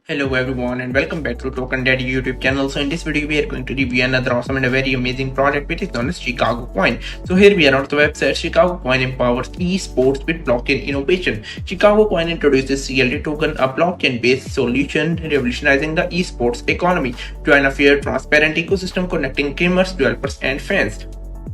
Hello everyone and welcome back to Token Daddy YouTube channel. So in this video we are going to review another awesome and a very amazing product which is known as Chicago Coin. So here we are on the website. Chicago Coin empowers esports with blockchain innovation. Chicago Coin introduces CLT Token, a blockchain based solution revolutionizing the esports economy. Join a fair, transparent ecosystem connecting gamers, developers and fans.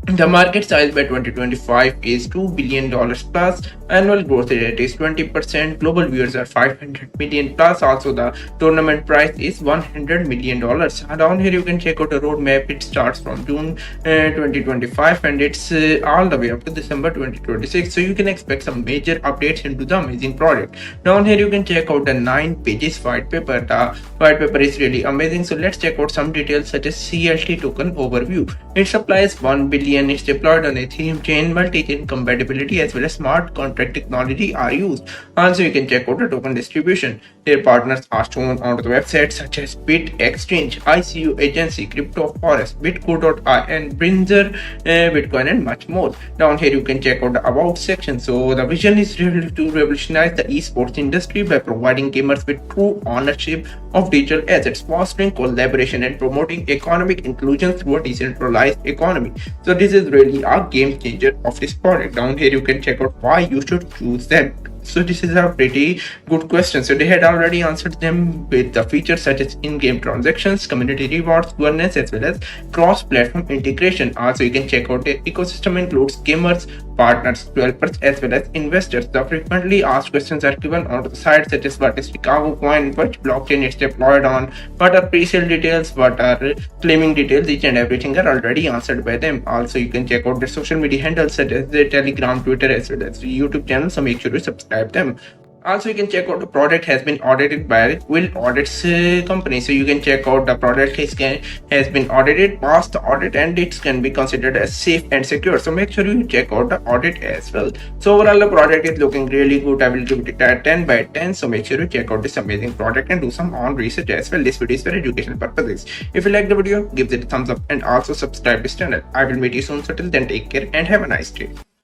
The market size by 2025 is $2 billion plus. Annual growth rate is 20%. Global viewers are 500 million plus. Also, the tournament price is $100 million. Down here, you can check out the roadmap. It starts from June 2025 and it's all the way up to December 2026. So, you can expect some major updates into the amazing product. Down here, you can check out the 9 pages white paper. The white paper is really amazing. So, let's check out some details such as CLT token overview. It supplies 1 billion. It's deployed on Ethereum chain, multi-chain compatibility as well as smart contract technology are used. Also, you can check out the token distribution. Their partners are shown on the website such as Bit Exchange, ICU Agency, Crypto Forest, Bitco.ai and Brinzer, Bitcoin and much more. Down here you can check out the about section. So the vision is really to revolutionize the esports industry by providing gamers with true ownership of digital assets, fostering collaboration and promoting economic inclusion through a decentralized economy. So this is really a game changer of this product. Down here you can check out why you should choose them. So this is a pretty good question. So they had already answered them with the features such as in-game transactions, community rewards, governance, as well as cross-platform integration. Also, you can check out the ecosystem includes gamers, partners, developers, as well as investors. The frequently asked questions are given on the site such as what is Chicago Coin, which blockchain it's deployed on, what are pre-sale details, what are claiming details, each and everything are already answered by them. Also, you can check out their social media handles such as their Telegram, Twitter, as well as YouTube channel. So make sure to subscribe them. Also, you can check out the product has been audited by Will Audits company. So you can check out the product has been audited, passed the audit, and it can be considered as safe and secure. So make sure you check out the audit as well. So overall, the product is looking really good. I will give it a 10 by 10. So make sure you check out this amazing product and do some on research as well. This video is for educational purposes. If you like the video, give it a thumbs up and also subscribe this channel. I will meet you soon. So till then, take care and have a nice day.